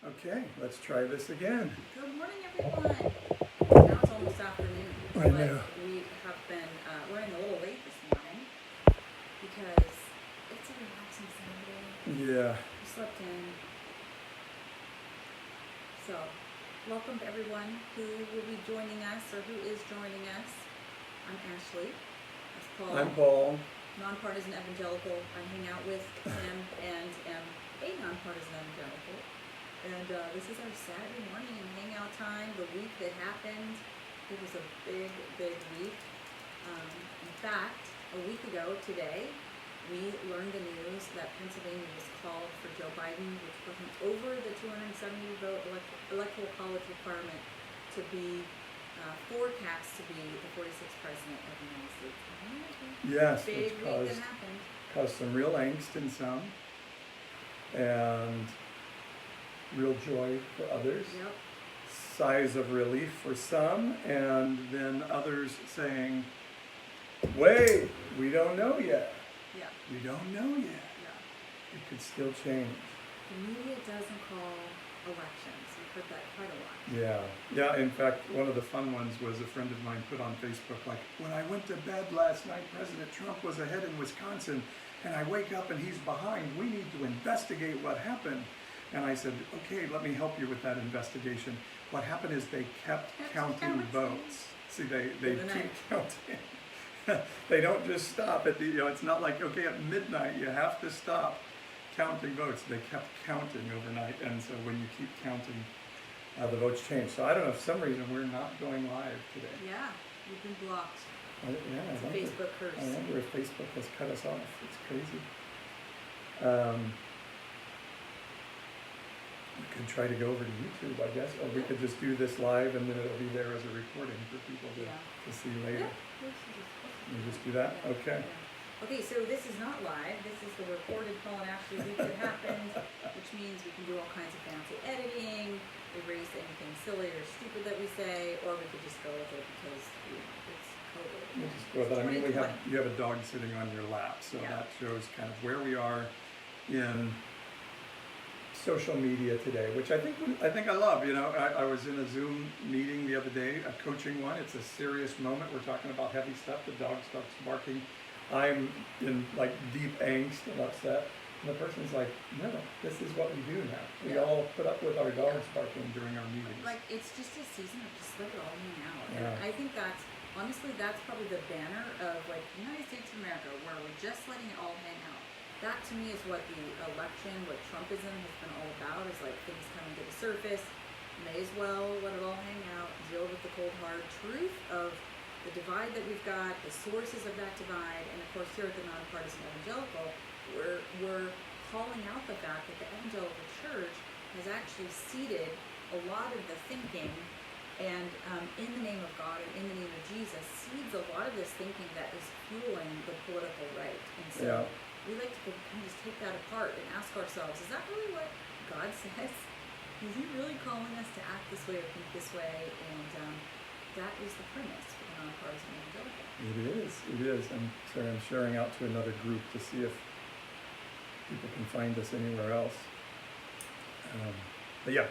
Okay, let's try this again. Good morning, everyone. Now it's almost afternoon. I know. But we have been running a little late this morning because it's a relaxing Saturday. Yeah. We slept in. So, welcome to everyone who will be joining us or who is joining us. I'm Ashley. That's Paul. I'm Paul. Nonpartisan evangelical. I hang out with him and am a nonpartisan evangelical. And this is our Saturday morning hangout time, the week that happened. It was a big, big week. In fact, a week ago today, we learned the news that Pennsylvania was called for Joe Biden, which put him over the 270 vote electoral college requirement to be forecast to be the 46th president of the United States. Yes, Big which week that happened. caused some real angst in some, and real joy for others. Yep. Sighs of relief for some, and then others saying, wait, we don't know yet. Yeah. We don't know yet. Yeah. It could still change. The media doesn't call elections. We've heard that quite a lot. Yeah. In fact, one of the fun ones was a friend of mine put on Facebook, like, when I went to bed last night, President Trump was ahead in Wisconsin, and I wake up and he's behind. We need to investigate what happened. And I said, okay, let me help you with that investigation. What happened is they kept counting votes. See, they keep counting. They don't just stop at the, it's not like, okay, at midnight you have to stop counting votes. They kept counting overnight, and so when you keep counting, the votes change. So I don't know, for some reason we're not going live today. Yeah, we've been blocked. It's a Facebook curse. I wonder if Facebook has cut us off. It's crazy. We could try to go over to YouTube, I guess, or we could just do this live and then it'll be there as a recording for people to see later. You just do that? Okay. Okay, so this is not live. This is the recorded Paul and Ashley week that happened, which means we can do all kinds of fancy editing, erase anything silly or stupid that we say, or we could just go with it because it's COVID. We'll just go with it. I mean, you have a dog sitting on your lap, so that shows kind of where we are in social media today, which I think I love. I was in a Zoom meeting the other day, a coaching one. It's a serious moment. We're talking about heavy stuff. The dog starts barking. I'm in like deep angst and upset. And the person's like, no, this is what we do now. We all put up with our dogs barking during our meetings. Like, it's just a season of just let it all hang out. Yeah. And I think that's probably the banner of like United States of America, where we're just letting it all hang out. That to me is what the election, what Trumpism has been all about, is like things coming to the surface. May as well let it all hang out, deal with the cold hard truth of the divide that we've got, the sources of that divide, and of course here at the Nonpartisan Evangelical, we're calling out the fact that the Evangelical Church has actually seeded a lot of the thinking, and in the name of God and in the name of Jesus, seeds a lot of this thinking that is fueling the political right. And so we like to kind of just take that apart and ask ourselves, is that really what God says? Is he really calling us to act this way or think this way? And that is the premise for the Nonpartisan Evangelical. It is. I'm sharing out to another group to see if people can find us anywhere else. But yeah,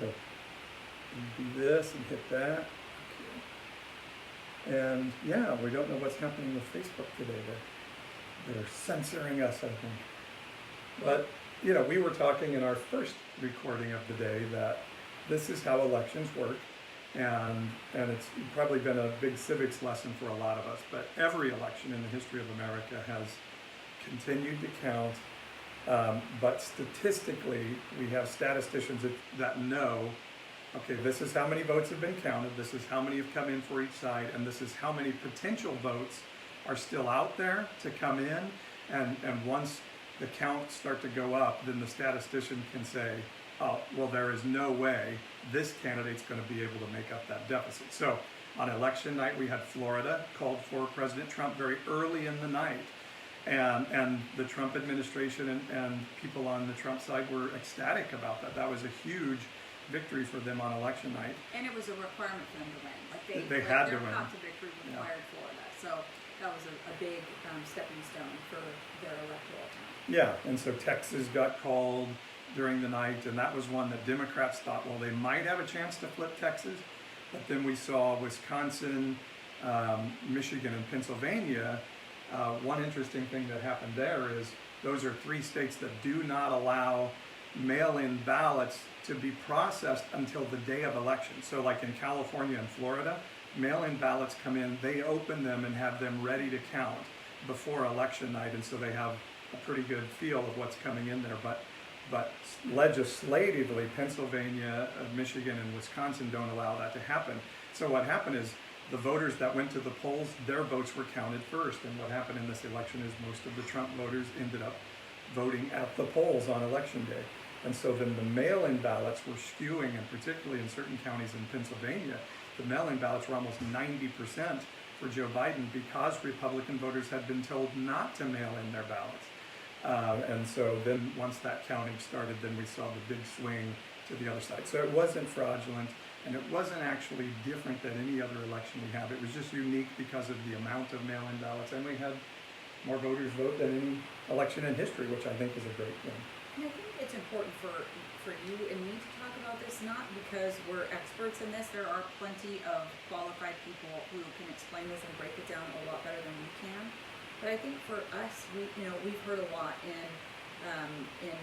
so you do this and hit that. Okay. And yeah, we don't know what's happening with Facebook today. They're censoring us, I think. But, we were talking in our first recording of the day that this is how elections work. And it's probably been a big civics lesson for a lot of us. But every election in the history of America has continued to count. But statistically, we have statisticians that know, okay, this is how many votes have been counted, this is how many have come in for each side, and this is how many potential votes are still out there to come in, and once the counts start to go up, then the statistician can say, oh, well, there is no way this candidate's going to be able to make up that deficit. So on election night, we had Florida called for President Trump very early in the night, and the Trump administration and people on the Trump side were ecstatic about that. That was a huge victory for them on election night. And it was a requirement for them to win. Like they had to win. Their path to victory required Florida. So that was a big stepping stone for their electoral account. Yeah, and so Texas got called, during the night, and that was one that Democrats thought, well, they might have a chance to flip Texas. But then we saw Wisconsin, Michigan, and Pennsylvania. One interesting thing that happened there is those are 3 states that do not allow mail-in ballots to be processed until the day of election. So like in California and Florida, mail-in ballots come in, they open them and have them ready to count before election night, and so they have a pretty good feel of what's coming in there. But legislatively, Pennsylvania, Michigan, and Wisconsin don't allow that to happen. So what happened is the voters that went to the polls, their votes were counted first. And what happened in this election is most of the Trump voters ended up voting at the polls on election day. And so then the mail-in ballots were skewing, and particularly in certain counties in Pennsylvania, the mail-in ballots were almost 90% for Joe Biden because Republican voters had been told not to mail in their ballots. And so then once that counting started, then we saw the big swing to the other side. So it wasn't fraudulent, and it wasn't actually different than any other election we have. It was just unique because of the amount of mail-in ballots, and we had more voters vote than any election in history, which I think is a great thing. And I think it's important for you and me to talk about this, not because we're experts in this. There are plenty of qualified people who can explain this and break it down a lot better than we can. But I think for us, we've heard a lot in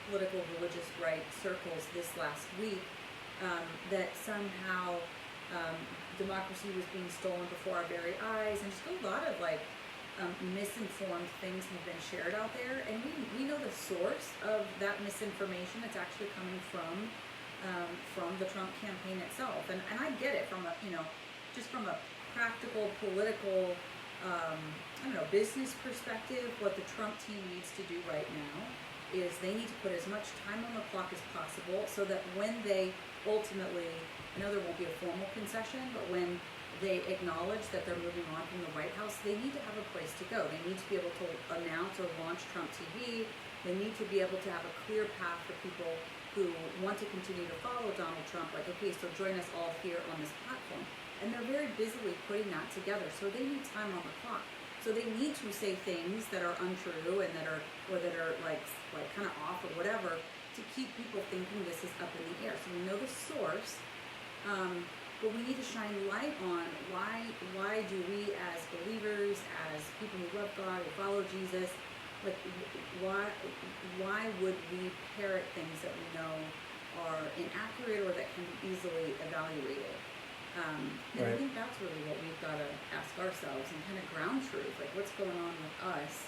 political religious right circles this last week that somehow democracy was being stolen before our very eyes, and just a lot of misinformed things have been shared out there, and we know the source of that misinformation. It's actually coming from the Trump campaign itself, and I get it from just from a practical political business perspective. What the Trump team needs to do right now is they need to put as much time on the clock as possible, so that when they ultimately, I know there won't be a formal concession, but when they acknowledge that they're moving on from the White House, they need to have a place to go. They need to be able to announce or launch Trump TV. They need to be able to have a clear path for people who want to continue to follow Donald Trump, like, okay, so join us all here on this platform. And they're very busily putting that together, so they need time on the clock. So they need to say things that are untrue and that are like kind of off or whatever, to keep people thinking this is up in the air. So we know the source, but we need to shine light on why do we as believers, as people who love God, who follow Jesus, why would we parrot things that we know are inaccurate or that can be easily evaluated? And Right. I think that's really what we've got to ask ourselves, and kind of ground truth, like what's going on with us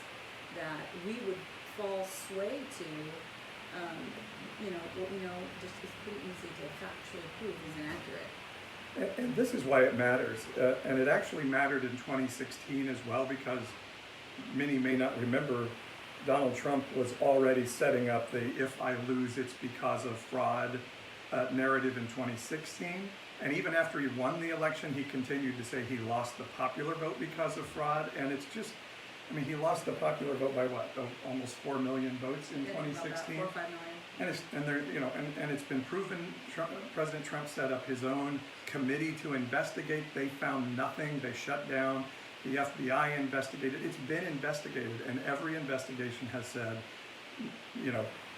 that we would fall sway to, what we know just is pretty easy to factually prove is inaccurate. And this is why it matters. And it actually mattered in 2016 as well, because many may not remember, Donald Trump was already setting up the "if I lose, it's because of fraud" narrative in 2016. And even after he won the election, he continued to say he lost the popular vote because of fraud. And it's just, he lost the popular vote by what? Almost 4 million votes in 2016. 4 or 5 million. And it's been proven. President Trump set up his own committee to investigate. They found nothing. They shut down. The FBI investigated. It's been investigated, and every investigation has said,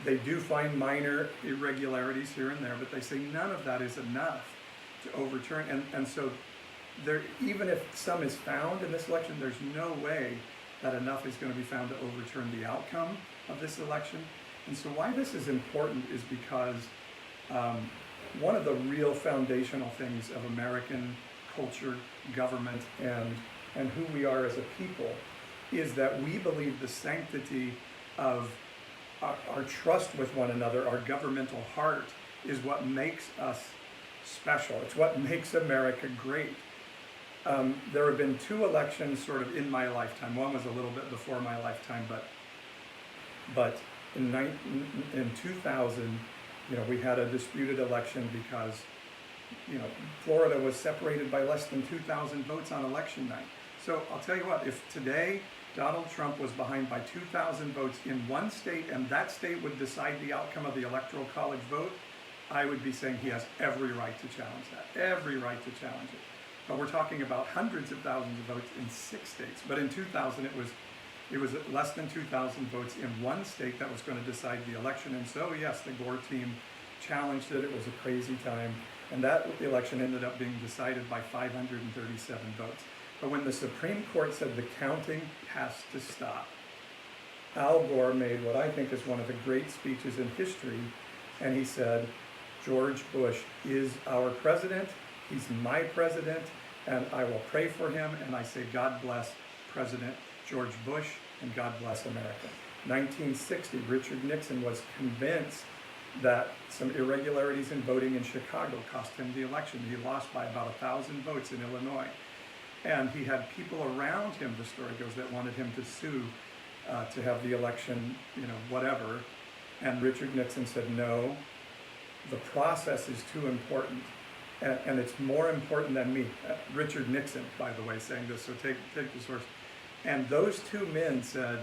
they do find minor irregularities here and there, but they say none of that is enough to overturn. And so there, even if some is found in this election, there's no way that enough is going to be found to overturn the outcome of this election. And so why this is important is because one of the real foundational things of American culture, government, and who we are as a people is that we believe the sanctity of our trust with one another, our governmental heart, is what makes us special. It's what makes America great. There have been 2 elections sort of in my lifetime. One was a little bit before my lifetime, but in 2000, we had a disputed election because, Florida was separated by less than 2,000 votes on election night. So I'll tell you what, if today Donald Trump was behind by 2,000 votes in one state, and that state would decide the outcome of the Electoral College vote, I would be saying he has every right to challenge that, every right to challenge it. But we're talking about hundreds of thousands of votes in 6 states. But in 2000, it was It was less than 2,000 votes in one state that was going to decide the election. And so, yes, the Gore team challenged it. It was a crazy time. And that election ended up being decided by 537 votes. But when the Supreme Court said the counting has to stop, Al Gore made what I think is one of the great speeches in history. And he said, George Bush is our president. He's my president. And I will pray for him. And I say, God bless President George Bush, and God bless America. 1960, Richard Nixon was convinced that some irregularities in voting in Chicago cost him the election. He lost by about 1,000 votes in Illinois. And he had people around him, the story goes, that wanted him to sue to have the election, whatever. And Richard Nixon said, no, the process is too important. And it's more important than me. Richard Nixon, by the way, saying this, so take the source. And those two men said,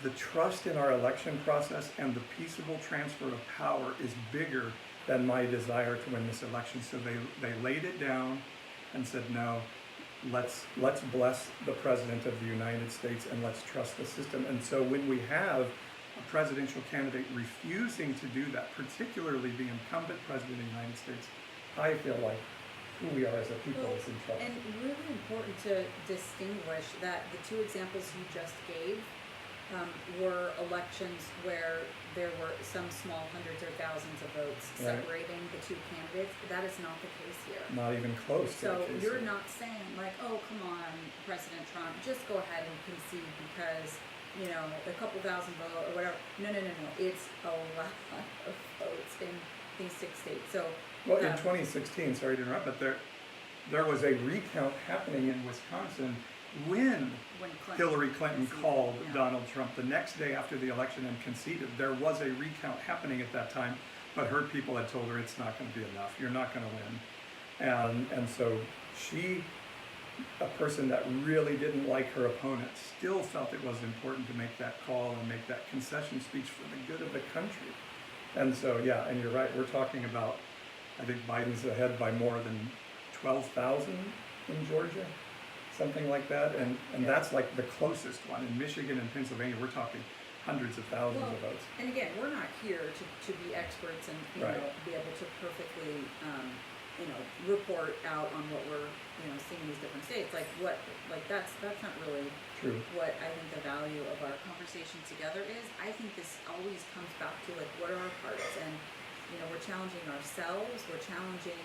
the trust in our election process and the peaceable transfer of power is bigger than my desire to win this election. So they laid it down and said, no, let's bless the President of the United States and let's trust the system. And so when we have a presidential candidate refusing to do that, particularly the incumbent President of the United States, I feel like who we are as a people is in trouble. And really important to distinguish that the two examples you just gave were elections where there were some small hundreds or thousands of votes separating the two candidates. That is not the case here. Not even close to So the case you're here. not saying like, oh, come on, President Trump, just go ahead and concede because, a couple thousand votes or whatever. No. It's a lot of votes in these 6 states. So Well, in 2016, sorry to interrupt, but there was a recount happening in Wisconsin when Hillary Clinton called Donald Trump the next day after the election and conceded. There was a recount happening at that time, but her people had told her it's not going to be enough. You're not going to win. And so she, a person that really didn't like her opponent, still felt it was important to make that call and make that concession speech for the good of the country. And so, yeah, and you're right, we're talking about, I think Biden's ahead by more than 12,000 in Georgia, something like that. And that's like the closest one. In Michigan and Pennsylvania, we're talking hundreds of thousands of votes. And again, we're not here to be experts and be able to perfectly report out on what we're seeing in these different states. That's not really true. What I think the value of our conversation together is. I think this always comes back to what are our parts, and we're challenging ourselves. We're challenging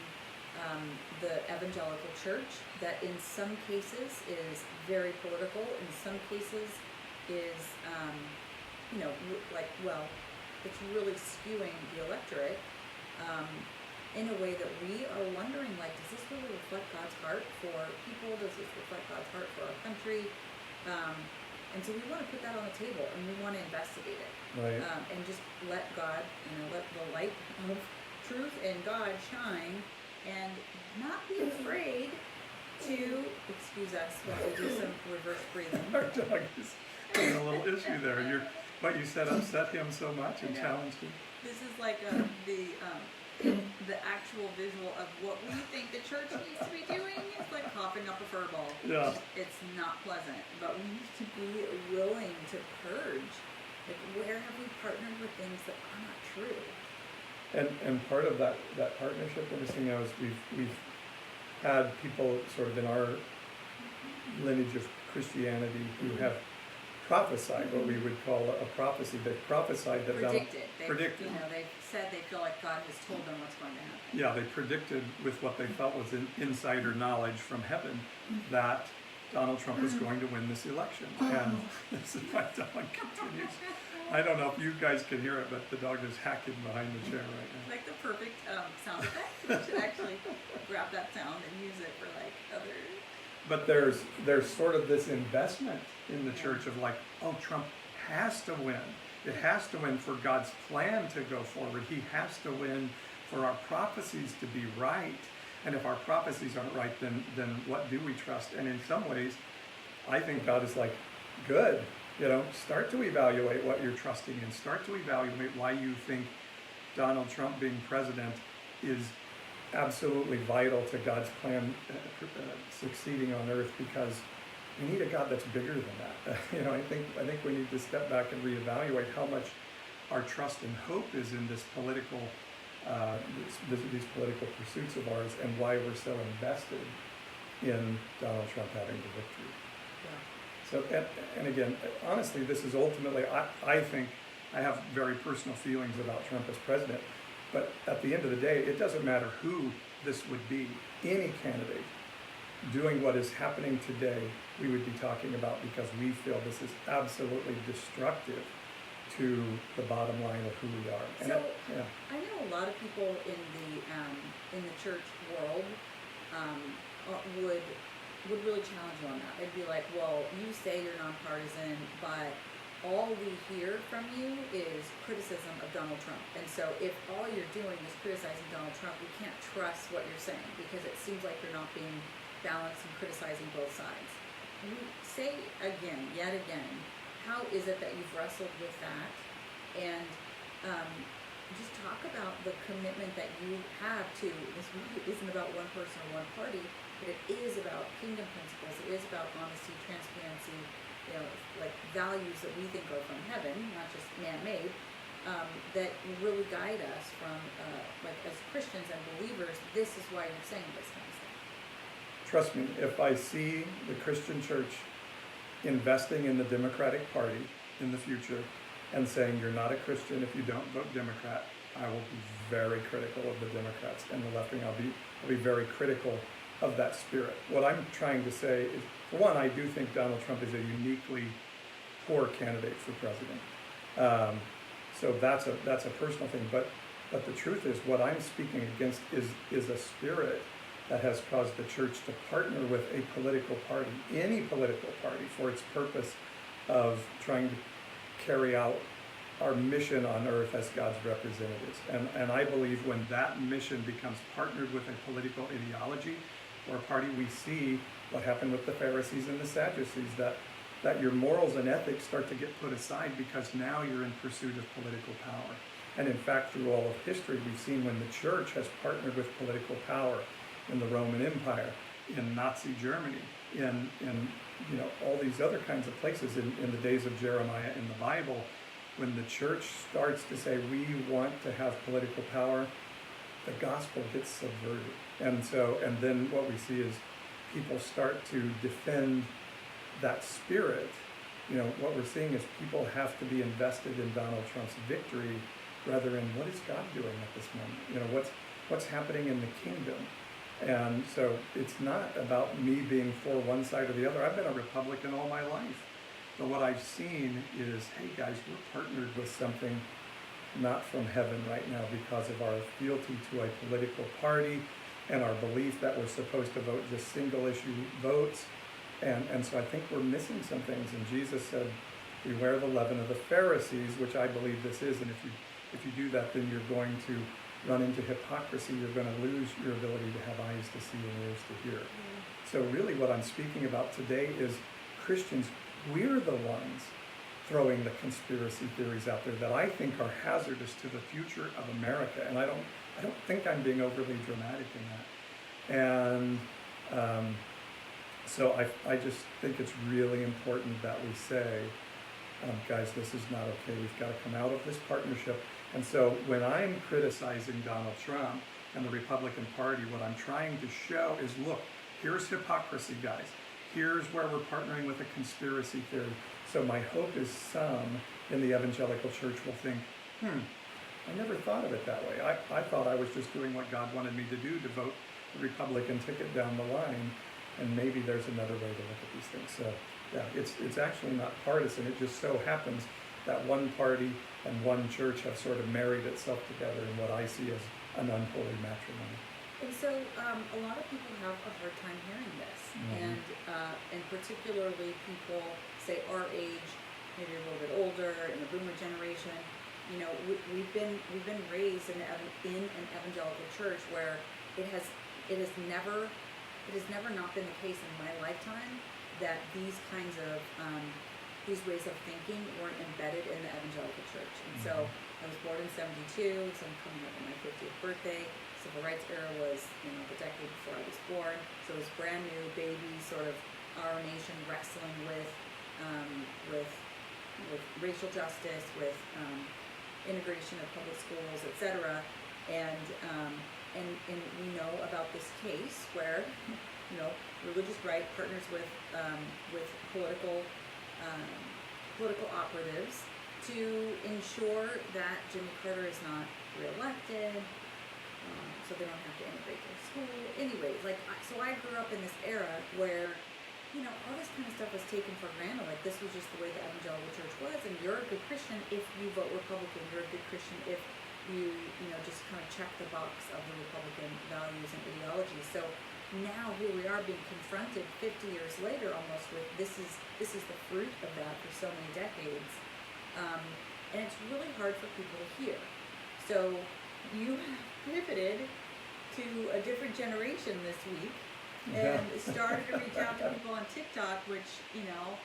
the evangelical church that in some cases is very political, in some cases is it's really skewing the electorate in a way that we are wondering, does this really reflect God's heart for people? Does this reflect God's heart for our country? And so we want to put that on the table, and we want to investigate it, and just let God, let the light of truth and God shine, and not be afraid to, excuse us, while we do some reverse breathing. Our dog is having a little issue there. What you said upset him so much and challenged him. This is like the actual visual of what we think the church needs to be doing. It's like coughing up a fur ball. Yeah. It's not pleasant, but we need to be willing to purge. Where have we partnered with things that are not true? And part of that partnership we're missing now is we've had people sort of in our lineage of Christianity who have prophesied what we would call a prophecy. They prophesied that predicted. They said they feel like God has told them what's going to happen. Yeah, they predicted with what they felt was insider knowledge from heaven that Donald Trump was going to win this election. And this is my dog continues. I don't know if you guys can hear it, but the dog is hacking behind the chair right now. Like the perfect sound effect. We should actually grab that sound and use it for other. But there's sort of this investment in the church of Trump has to win. It has to win for God's plan to go forward. He has to win for our prophecies to be right. And if our prophecies aren't right, then what do we trust? And in some ways, I think God is good. Start to evaluate what you're trusting in. Start to evaluate why you think Donald Trump being president is absolutely vital to God's plan succeeding on earth, because we need a God that's bigger than that. I think we need to step back and reevaluate how much our trust and hope is in this political, these political pursuits of ours, and why we're so invested in Donald Trump having the victory. Yeah. So, and again, honestly, this is ultimately, I think, I have very personal feelings about Trump as president, but at the end of the day, it doesn't matter who this would be. Any candidate doing what is happening today, we would be talking about, because we feel this is absolutely destructive to the bottom line of who we are. And So yeah. I know a lot of people in the church world would really challenge you on that. They'd be like, well, you say you're nonpartisan, but all we hear from you is criticism of Donald Trump. And so if all you're doing is criticizing Donald Trump, we can't trust what you're saying, because it seems like you're not being balanced and criticizing both sides. Can you say again, yet again, how is it that you've wrestled with that? And just talk about the commitment that you have to, this really isn't about one person or one party, but it is about kingdom principles. It is about honesty, transparency, like values that we think are from heaven, not just man-made, that really guide us from, like as Christians and believers, this is why you're saying this kind of stuff. Trust me, if I see the Christian church investing in the Democratic Party in the future and saying you're not a Christian if you don't vote Democrat, I will be very critical of the Democrats and the left wing. I'll be very critical of that spirit. What I'm trying to say is, for one, I do think Donald Trump is a uniquely poor candidate for president. So that's a personal thing. But the truth is, what I'm speaking against is a spirit that has caused the church to partner with a political party, any political party, for its purpose of trying to carry out our mission on earth as God's representatives. And I believe when that mission becomes partnered with a political ideology or a party, we see what happened with the Pharisees and the Sadducees, that your morals and ethics start to get put aside because now you're in pursuit of political power. And in fact, through all of history, we've seen when the church has partnered with political power in the Roman Empire, in Nazi Germany, in all these other kinds of places, in the days of Jeremiah in the Bible, when the church starts to say we want to have political power, the gospel gets subverted. And then what we see is people start to defend that spirit. What we're seeing is people have to be invested in Donald Trump's victory rather than what is God doing at this moment. What's happening in the kingdom. And so it's not about me being for one side or the other. I've been a Republican all my life. But what I've seen is, hey guys, we're partnered with something not from heaven right now because of our fealty to a political party and our belief that we're supposed to vote just single issue votes. And so I think we're missing some things. And Jesus said, beware the leaven of the Pharisees, which I believe this is. And if you do that, then you're going to run into hypocrisy. You're going to lose your ability to have eyes to see and ears to hear. So really what I'm speaking about today is Christians, we're the ones throwing the conspiracy theories out there that I think are hazardous to the future of America. And I don't think I'm being overly dramatic in that. And so I just think it's really important that we say, guys, this is not okay. We've got to come out of this partnership. And so when I'm criticizing Donald Trump and the Republican Party, what I'm trying to show is, look, here's hypocrisy, guys. Here's where we're partnering with a conspiracy theory. So my hope is some in the evangelical church will think, I never thought of it that way. I thought I was just doing what God wanted me to do, to vote the Republican ticket down the line. And maybe there's another way to look at these things. So yeah, it's actually not partisan. It just so happens that one party and one church have sort of married itself together in what I see as an unholy matrimony. And so a lot of people have a hard time hearing this, and particularly people, say our age, maybe a little bit older, in the boomer generation. We've been raised in an evangelical church where it has never not been the case in my lifetime that these kinds of these ways of thinking weren't embedded in the evangelical church. And so I was born in '72, so I'm coming up on my 50th birthday. Civil rights era was the decade before I was born, so it was brand new, baby sort of our nation wrestling with racial justice, with integration of public schools, etc. And we know about this case where, you know, religious right partners with political operatives to ensure that Jimmy Carter is not reelected, so they don't have to integrate their school. Anyways, like, so I grew up in this era where, you know, all this kind of stuff was taken for granted. Like, this was just the way the evangelical church was, and you're a good Christian if you vote Republican. You're a good Christian if you know, just kind of check the box of the Republican values and ideology. So now here we are being confronted 50 years later almost with this is the fruit of that for so many decades. And it's really hard for people to hear. So you have pivoted to a different generation this week and started to reach out to people on TikTok, which, you know,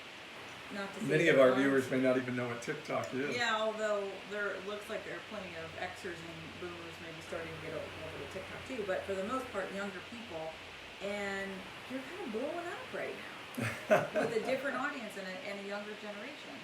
not to say many of our viewers may not even know what TikTok is. Yeah, although it looks like there are plenty of Xers and boomers maybe starting to get over to TikTok too, but for the most part, younger people, and you're kind of blowing up right now with a different audience and a younger generation.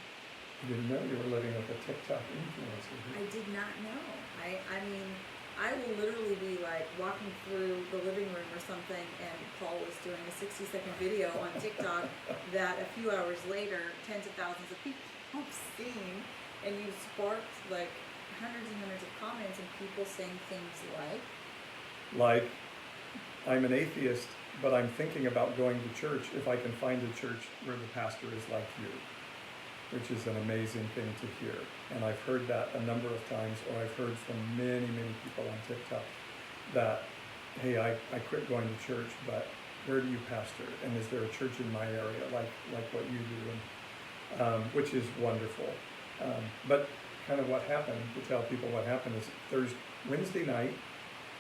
You didn't know you were living with a TikTok influencer. I did not know. I mean, I will literally be like walking through the living room or something, and Paul was doing a 60-second video on TikTok that a few hours later, tens of thousands of people have seen, and you sparked like hundreds and hundreds of comments and people saying things like, I'm an atheist, but I'm thinking about going to church if I can find a church where the pastor is like you, which is an amazing thing to hear. And I've heard that a number of times, or I've heard from many, many people on TikTok that, hey, I quit going to church, but where do you pastor? And is there a church in my area like what you do? And, which is wonderful. But kind of what happened, to tell people what happened, is Wednesday night,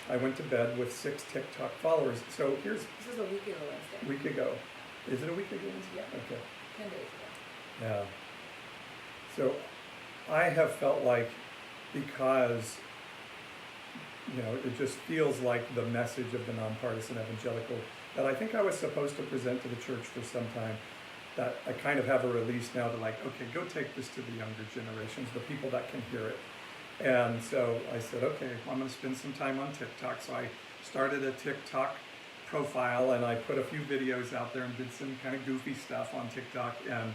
I went to bed with 6 TikTok followers. So this is a week ago Wednesday. Week ago. Is it a week ago Wednesday? Yeah. Okay. 10 days ago. Yeah. So I have felt like, because, you know, it just feels like the message of the nonpartisan evangelical that I think I was supposed to present to the church for some time, that I kind of have a release now to like, okay, go take this to the younger generations, the people that can hear it. And so I said, okay, well, I'm going to spend some time on TikTok. So I started a TikTok profile, and I put a few videos out there and did some kind of goofy stuff on TikTok. And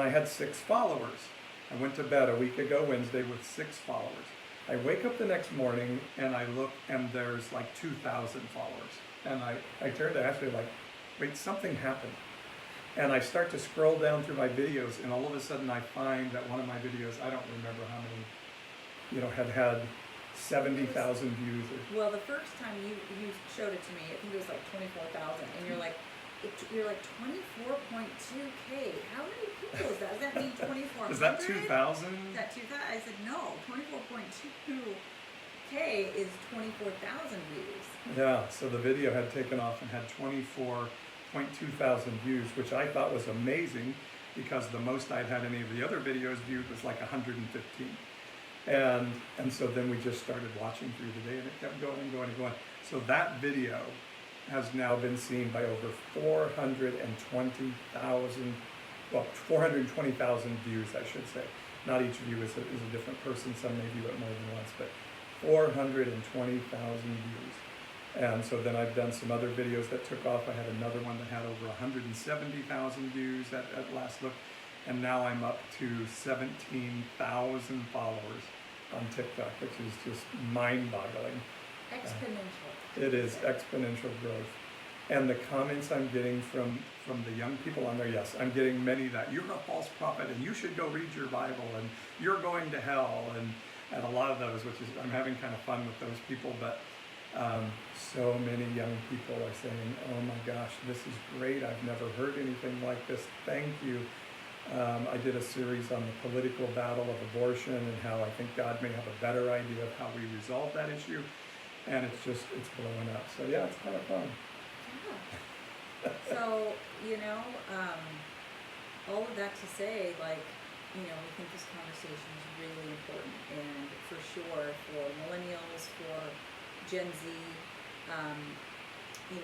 I had 6 followers. I went to bed a week ago Wednesday with 6 followers. I wake up the next morning and I look, and there's like 2,000 followers. And I turned to Ashley like, wait, something happened. And I start to scroll down through my videos, and all of a sudden I find that one of my videos, I don't remember how many, you know, had 70,000 views. Well, the first time you showed it to me, I think it was like 24,000, and you're like 24.2K. How many people is that? Does that mean 2,400? Is that 2,000? Is that 2,000? I said no. 24.2K is 24,000 views. Yeah. So the video had taken off and had 24,200 views, which I thought was amazing, because the most I'd had any of the other videos viewed was like 115. And so then we just started watching through the day, and it kept going and going and going. So that video has now been seen by over 420,000 views, I should say. Not each view is a different person. Some may view it more than once, but 420,000 views. And so then I've done some other videos that took off. I had another one that had over 170,000 views at last look. And now I'm up to 17,000 followers on TikTok, which is just mind-boggling. Exponential. It is exponential growth. And the comments I'm getting from the young people on there, yes, I'm getting many that you're a false prophet and you should go read your Bible and you're going to hell, and a lot of those, which is, I'm having kind of fun with those people, but so many young people are saying, oh my gosh, this is great, I've never heard anything like this, thank you. I did a series on the political battle of abortion and how I think God may have a better idea of how we resolve that issue. And it's blowing up. So yeah, it's kind of fun. Yeah. So, you know, all of that to say, like, you know, we think this conversation is really important, and for sure for millennials, for Gen Z, in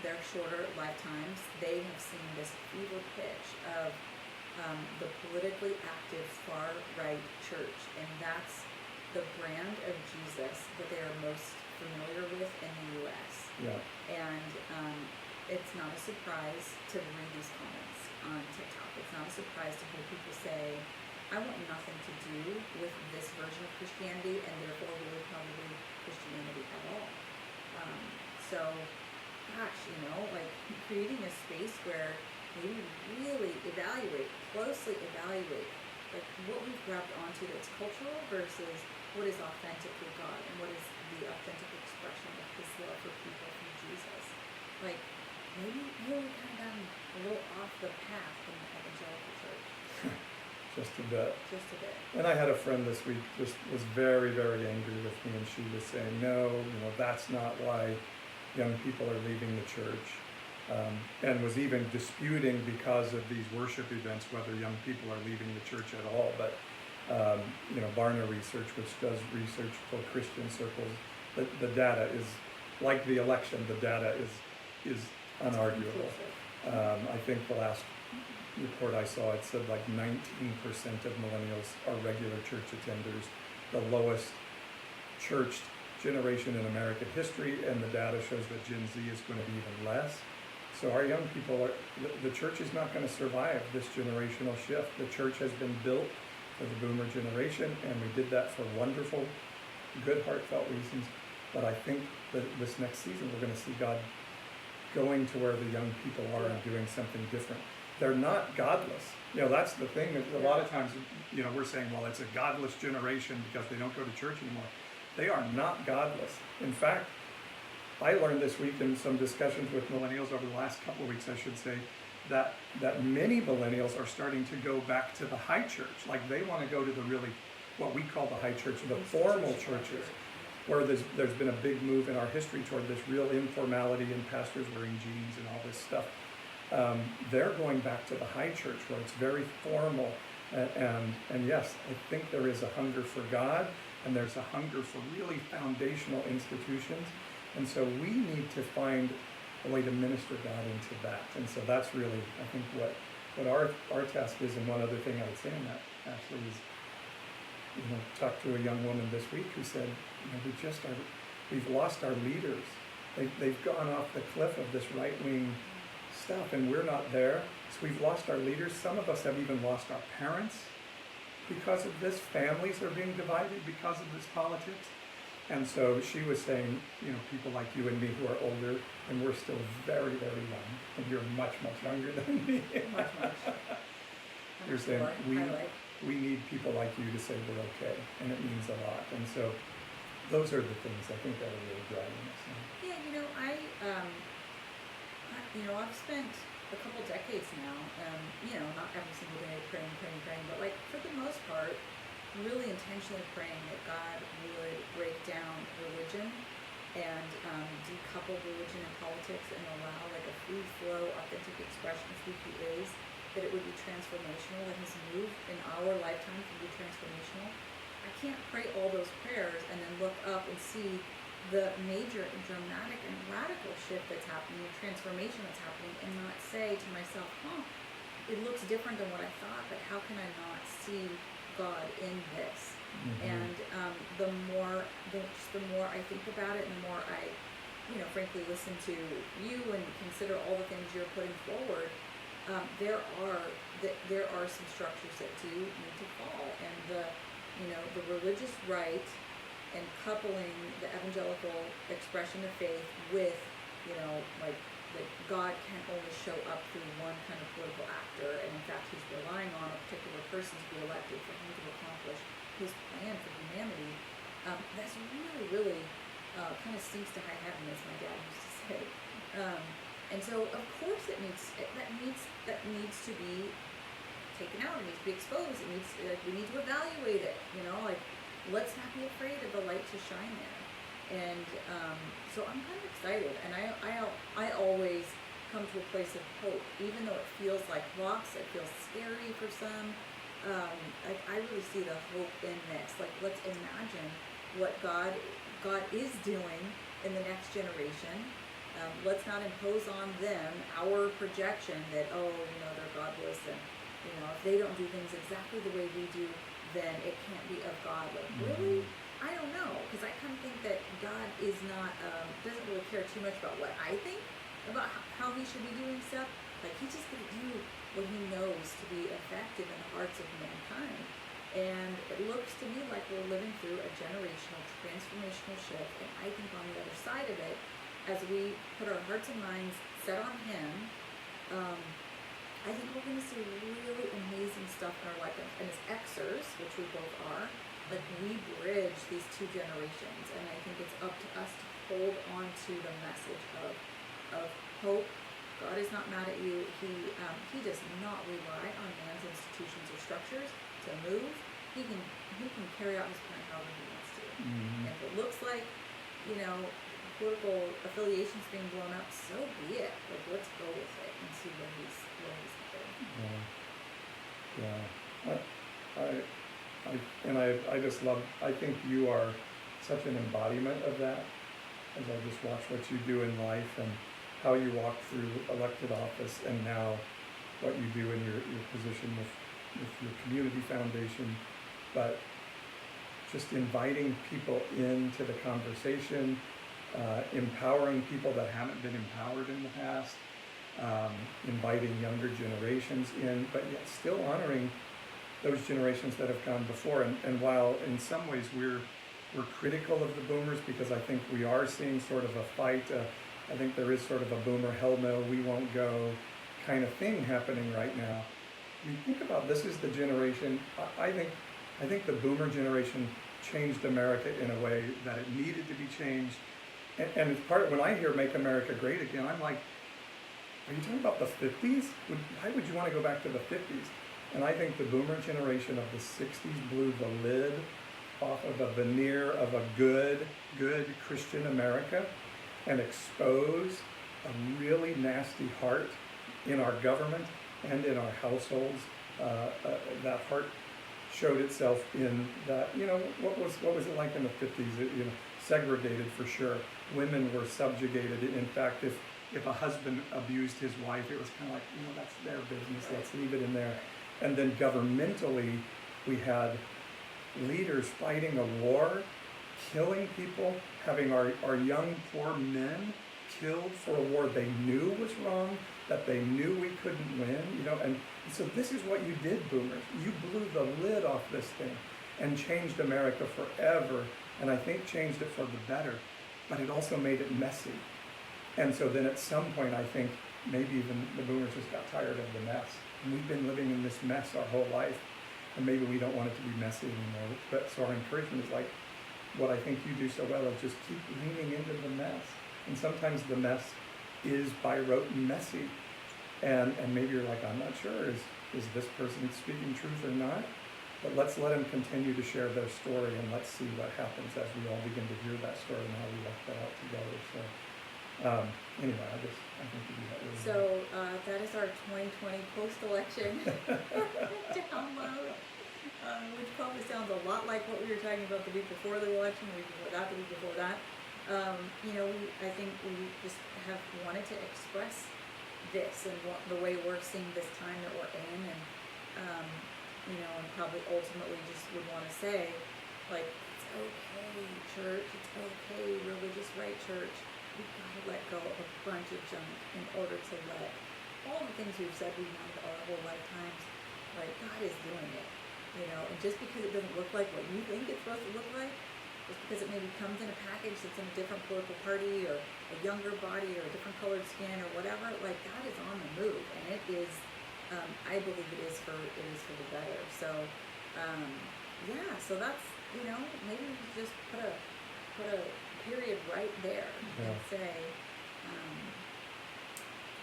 their shorter lifetimes, they have seen this fever pitch of the politically active far right church, and that's the brand of Jesus that they are most familiar with in the U.S. Yeah. And it's not a surprise to read these comments on TikTok. It's not a surprise to hear people say, I want nothing to do with this version of Christianity, and therefore really probably Christianity at all. So, gosh, like creating a space where maybe really closely evaluate, like what we've grabbed onto that's cultural versus what is authentically God and what is the authentic expression of His love for people through Jesus. Like maybe we've kind of gotten a little off the path in the evangelical church. Just a bit. Just a bit. And I had a friend this week just was very, very angry with me, and she was saying, no, that's not why young people are leaving the church, and was even disputing because of these worship events whether young people are leaving the church at all. But Barna Research, which does research for Christian circles, the data is like the election. The data is unarguable. I think the last report I saw, it said like 19% of millennials are regular church attenders, the lowest church generation in American history, and the data shows that Gen Z is going to be even less. So our young people the church is not going to survive this generational shift. The church has been built for the boomer generation, and we did that for wonderful, good, heartfelt reasons. But I think that this next season we're going to see God going to where the young people are and doing something different. They're not godless. That's the thing. A lot of times, we're saying, well, it's a godless generation because they don't go to church anymore. They are not godless. In fact, I learned this week in some discussions with millennials over the last couple of weeks, I should say, that many millennials are starting to go back to the high church. Like they want to go to the really, what we call the high church, the formal churches, where there's been a big move in our history toward this real informality and pastors wearing jeans and all this stuff. They're going back to the high church where it's very formal. And yes, I think there is a hunger for God, and there's a hunger for really foundational institutions. And so we need to find a way to minister God into that. And so that's really, I think, what our task is. And one other thing I would say on that, Ashley, is, talked to a young woman this week who said, we've lost our leaders. They've gone off the cliff of this right-wing stuff, and we're not there. So we've lost our leaders. Some of us have even lost our parents because of this. Families are being divided because of this politics. And so she was saying, people like you and me who are older, and we're still very, very young, and you're much, much younger than me. Much. You're saying we need people like you to say we're okay, and it means a lot. And so those are the things I think that are really driving us. Yeah, I've spent a couple decades now, not every single day praying, but like for the most part, really intentionally praying that God would break down religion and decouple religion and politics and allow like a free flow, authentic expression of who He is, that it would be transformational, that His move in our lifetime can be transformational. I can't pray all those prayers and then look up and see the major and dramatic and radical shift that's happening, the transformation that's happening, and not say to myself, it looks different than what I thought, but how can I not see God in this? Mm-hmm. And the more I think about it, and the more I, frankly listen to you and consider all the things you're putting forward, there are some structures that do need to fall, and the religious right and coupling the evangelical expression of faith with, like God can only show up through one kind of political actor, and in fact He's relying on a particular person to be elected for Him to accomplish His plan for humanity. That's really, really kind of stinks to high heaven, as my dad used to say. And so, of course, that needs to be taken out. It needs to be exposed. We need to evaluate it. Let's not be afraid of the light to shine there. And so I'm kind of excited, and I always come to a place of hope, even though it feels like rocks, it feels scary for some. I really see the hope in this. Like, let's imagine what God is doing in the next generation, Let's not impose on them our projection that, oh, you know, they're godless, and you know, if they don't do things exactly the way we do, then it can't be of God. Like, really? I don't know, because I kind of think that God is not, doesn't really care too much about what I think about how he should be doing stuff. Like, he's just going to do what he knows to be effective in the hearts of mankind. And it looks to me like we're living through a generational, transformational shift. And I think on the other side of it, as we put our hearts and minds set on him, I think we're going to see really amazing stuff in our life. And as Xers, which we both are, like, we bridge these two generations. And I think it's up to us to hold on to the message of hope. God is not mad at you. He does not rely on man's institutions or structures to move. He can carry out his plan however he wants to. And if it looks like, you know, political affiliations being blown up, so be it. Like, let's go with it and see where he's headed. I just love, I think you are such an embodiment of that, as I just watch what you do in life and how you walk through elected office, and now what you do in your position with your community foundation, but just inviting people into the conversation, empowering people that haven't been empowered in the past, inviting younger generations in, but yet still honoring those generations that have gone before. And while in some ways we're critical of the boomers, because I think we are seeing sort of a fight, I think there is sort of a boomer, hell no, we won't go kind of thing happening right now. I mean, think about, this is the generation, I think the boomer generation changed America in a way that it needed to be changed. And it's part of, when I hear Make America Great Again, I'm like, are you talking about the 50s? Why would you want to go back to the 50s? And I think the boomer generation of the 60s blew the lid off of a veneer of a good Christian America and exposed a really nasty heart in our government and in our households. That heart showed itself in that, you know, what was it like in the 50s? You know, segregated for sure. Women were subjugated. In fact, if a husband abused his wife, it was kind of like, you know, that's their business, let's leave it in there. And then governmentally, we had leaders fighting a war, killing people, having our young poor men killed for a war they knew was wrong, that they knew we couldn't win, you know. And so this is what you did, boomers. You blew the lid off this thing and changed America forever, and I think changed it for the better, but it also made it messy. And so then at some point, I think maybe even the boomers just got tired of the mess. And we've been living in this mess our whole life, and maybe we don't want it to be messy anymore. But so our encouragement is like, what I think you do so well is just keep leaning into the mess. And sometimes the mess is by rote and messy. And maybe you're like, I'm not sure, is this person speaking truth or not? But let's let them continue to share their story, and let's see what happens as we all begin to hear that story and how we walk that out together. So anyway, I think we do that really well. So that is our 2020 post-election download, which probably sounds a lot like what we were talking about the week before the election, the week before that, the week before that. You know, I think we just have wanted to express this and the way we're seeing this time that we're in, and you know, and probably ultimately just would want to say, like, it's okay, church, it's okay, religious right church. We've got to let go of a bunch of junk in order to let all the things we've said we've known our whole lifetimes, like, God is doing it, you know. And just because it doesn't look like what you think it's supposed to look like, just because it maybe comes in a package that's in a different political party or a younger body or a different colored skin or whatever, like, God is on the move, and it is, I believe it is for the better. So, yeah, so that's, you know, maybe we could just put a period right there and say,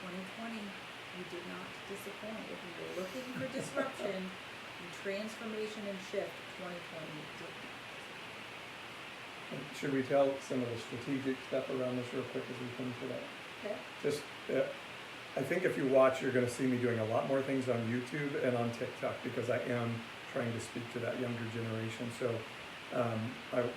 2020, you did not disappoint. If you were looking for disruption and transformation and shift, 2020 did not. Should we tell some of the strategic stuff around this real quick as we come to that? Okay. Just, I think if you watch, you're going to see me doing a lot more things on YouTube and on TikTok, because I am trying to speak to that younger generation. So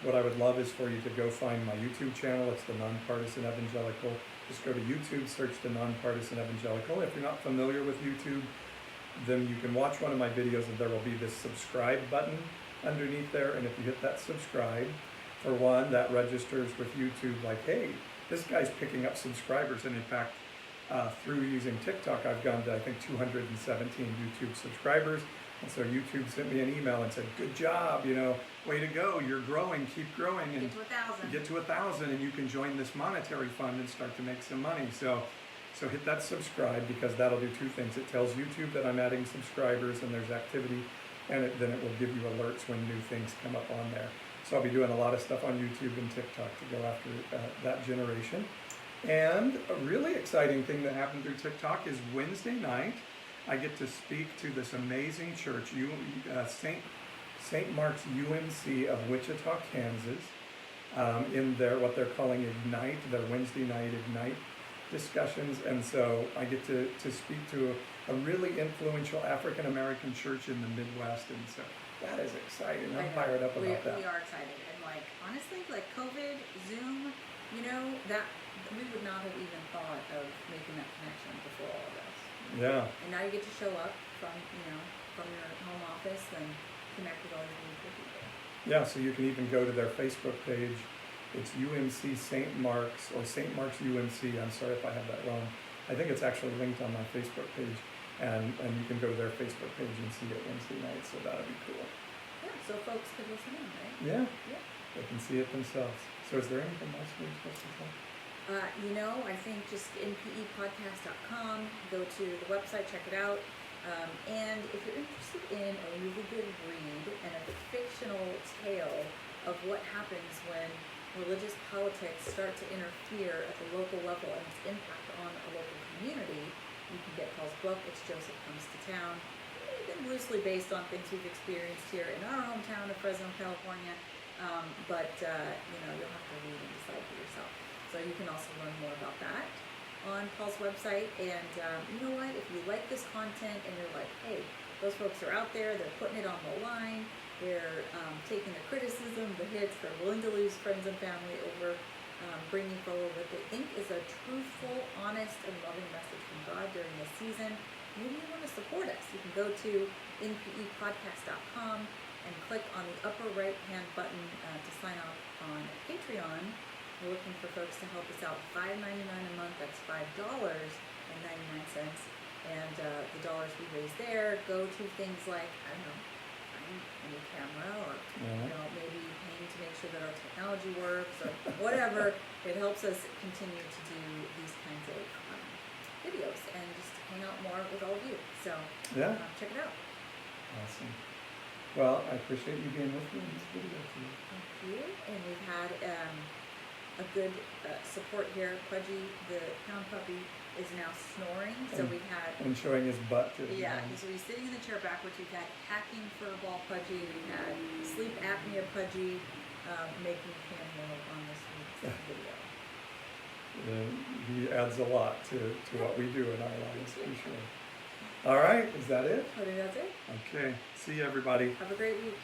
What I would love is for you to go find my YouTube channel. It's the Nonpartisan Evangelical. Just go to YouTube, search the Nonpartisan Evangelical. If you're not familiar with YouTube, then you can watch one of my videos and there will be this subscribe button underneath there. And if you hit that subscribe, for one, that registers with YouTube like, hey, this guy's picking up subscribers. And in fact, through using TikTok, I've gone to, I think, 217 YouTube subscribers. And so YouTube sent me an email and said, good job, way to go, you're growing, keep growing. And get to 1,000. Get to 1,000 and you can join this monetary fund and start to make some money. So hit that subscribe, because that'll do two things. It tells YouTube that I'm adding subscribers and there's activity, and then it will give you alerts when new things come up on there. So I'll be doing a lot of stuff on YouTube and TikTok to go after that generation. And a really exciting thing that happened through TikTok is Wednesday night, I get to speak to this amazing church, St. Mark's UMC of Wichita, Kansas, in their what they're calling Ignite, their Wednesday night Ignite discussions. And so I get to speak to a really influential African American church in the Midwest, and so that is exciting. I'm fired up about that. We are excited, and honestly, COVID, Zoom, that we would not have even thought of making that connection before all of this. Yeah. And now you get to show up from your home office and connect with all these beautiful people. Yeah, so you can even go to their Facebook page. It's UMC St. Mark's, or St. Mark's UMC. I'm sorry if I have that wrong. I think it's actually linked on my Facebook page, and you can go to their Facebook page and see it Wednesday night, so that'll be cool. Yeah, so folks can listen in, right? Yeah. Yeah. They can see it themselves. So is there anything else we're supposed to say? I think just npepodcast.com, go to the website, check it out. And if you're interested in a really good read and a fictional tale of what happens when religious politics start to interfere at the local level and its impact on a local community, you can get Paul's book. It's Joseph Comes to Town. It's been loosely based on things we've experienced here in our hometown of Fresno, California. But you'll have to read and decide for yourself. So you can also learn more about that on Paul's website. And you know what? If you like this content and you're like, hey, those folks are out there, they're putting it on the line, they're taking the criticism, the hits, they're willing to lose friends and family over bringing forward what they think is a truthful, honest, and loving message from God during this season, maybe you want to support us. You can go to npepodcast.com and click on the upper right-hand button to sign up on Patreon. We're looking for folks to help us out. $5.99 a month, that's $5.99. And the dollars we raise there go to things like, I don't know, buying a new camera, or maybe paying to make sure that our technology works, or whatever. It helps us continue to do these kinds of videos and just hang out more with all of you. So check it out. Awesome. Well, I appreciate you being with me in this video today. Thank you. And we've had a good support here. Pudgy, the pound puppy, is now snoring. So we've had... And showing his butt to the so he's sitting in the chair backwards. We've had hacking furball Pudgy. We've had sleep apnea Pudgy making panhandle on this week's video. He adds a lot to what we do in our lives, for sure. All right, is that it? I think that's it. Okay, see you everybody. Have a great week.